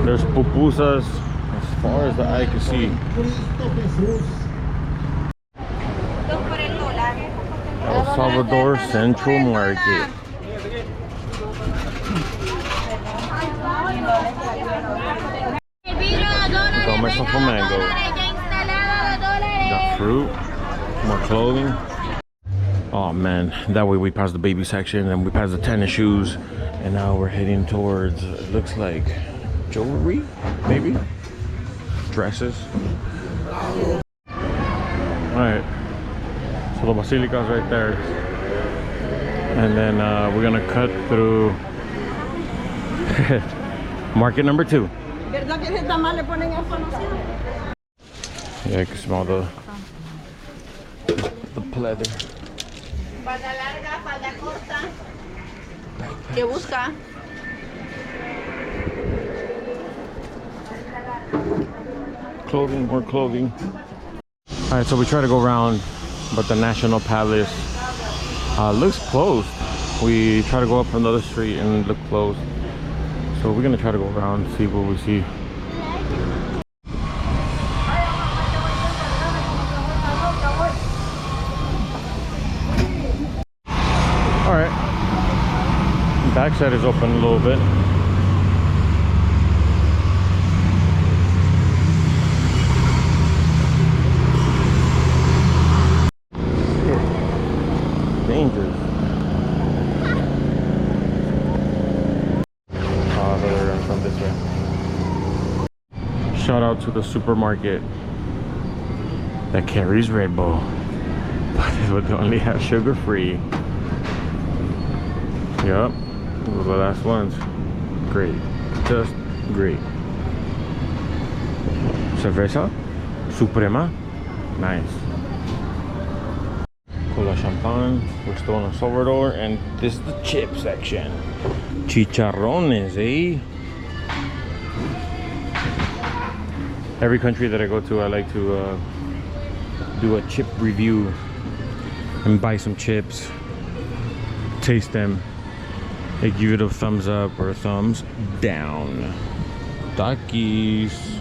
There's pupusas as far as the eye can see. El Salvador Central Market. Got myself a mango. Got fruit, more clothing. Oh man, that way we passed the baby section and we passed the tennis shoes, and now we're heading towards, it looks like jewelry, maybe dresses. All right, so the basilica's right there, and then we're gonna cut through market number 2. Yeah, I can smell the pleather. ¿Qué busca? Clothing, more clothing. All right, so we try to go around, but the National Palace looks closed. We try to go up another street and it looked closed. So we're gonna try to go around, see what we see. All right, back side is open a little bit. Dangerous. Oh, they're from this way. Shout out to the supermarket that carries Red Bull, but it would only have sugar free. Yep, those are the last ones. Great, just great. Cerveza Suprema, nice. Cola Champagne, we're still in El Salvador, and this is the chip section. Chicharrones, eh? Every country that I go to, I like to do a chip review and buy some chips, taste them. They give it a thumbs up or a thumbs down. Takis.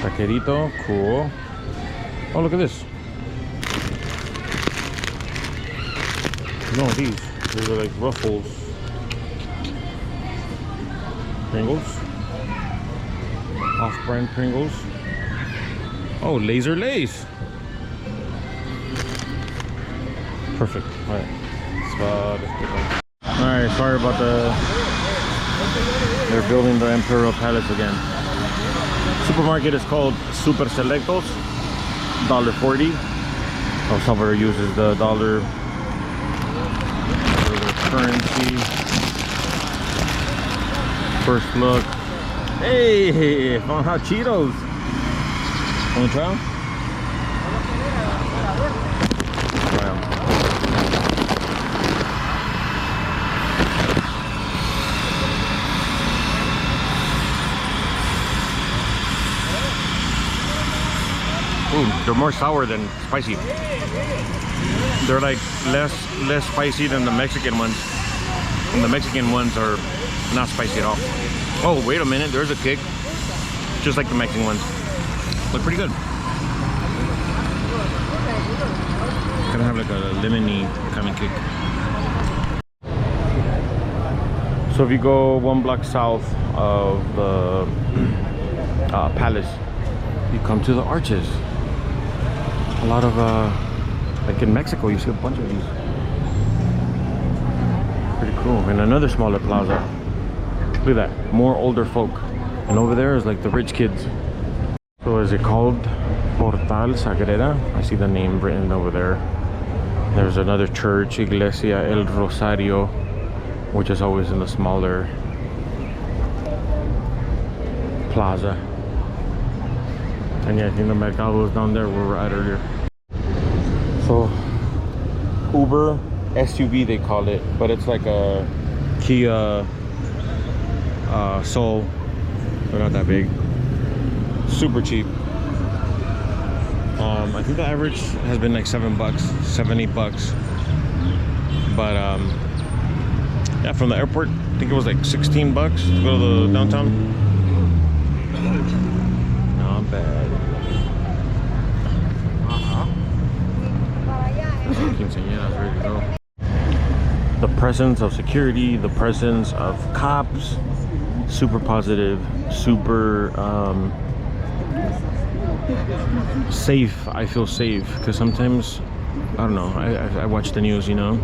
Taquerito, cool. Oh, look at this. No, these are like Ruffles. Pringles. Off-brand Pringles. Oh, Laser Lays. Perfect. All right. Alright, sorry about they're building the Imperial Palace again. Supermarket is called Super Selectos, $1.40. El Salvador uses the dollar for the currency. First look. Hey, found hot Cheetos. Wanna try them? Try them. Ooh, they're more sour than spicy. They're like less spicy than the Mexican ones. And the Mexican ones are not spicy at all. Oh, wait a minute, there's a kick. Just like the Mexican ones. Look pretty good. Gonna have like a lemony kind of kick. So if you go 1 block south of the palace, you come to the arches. A lot of like in Mexico, you see a bunch of these. Pretty cool. And another smaller plaza. Look at that, more older folk. And over there is like the rich kids. So is it called Portal Sagrera? I see the name written over there. There's another church, Iglesia El Rosario, which is always in the smaller plaza. And yeah, I think the Mercado is down there where we're at earlier. So Uber SUV they call it, but it's like a Kia Soul. They're not that big. Super cheap. I think the average has been like $7, $7, $8. But Yeah, from the airport, I think it was like 16 bucks to go to the downtown. Not bad. There's some quinceañeras ready to go. The presence of security, the presence of cops, super positive, super safe. I feel safe because sometimes, I don't know, I watch the news, you know,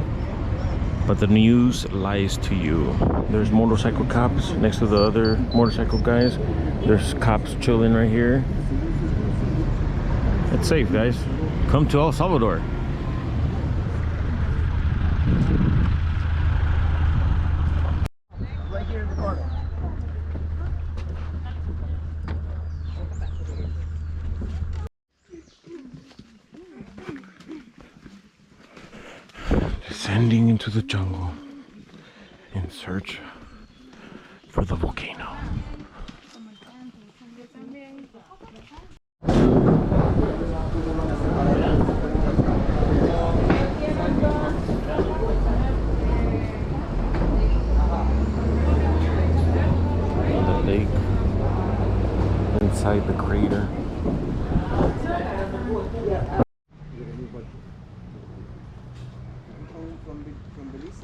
but the news lies to you. There's motorcycle cops next to the other motorcycle guys. There's cops chilling right here. It's safe, guys. Come to El Salvador. Right here in the corner. Descending into the jungle in search for the volcano. The lake inside the crater. From Belize?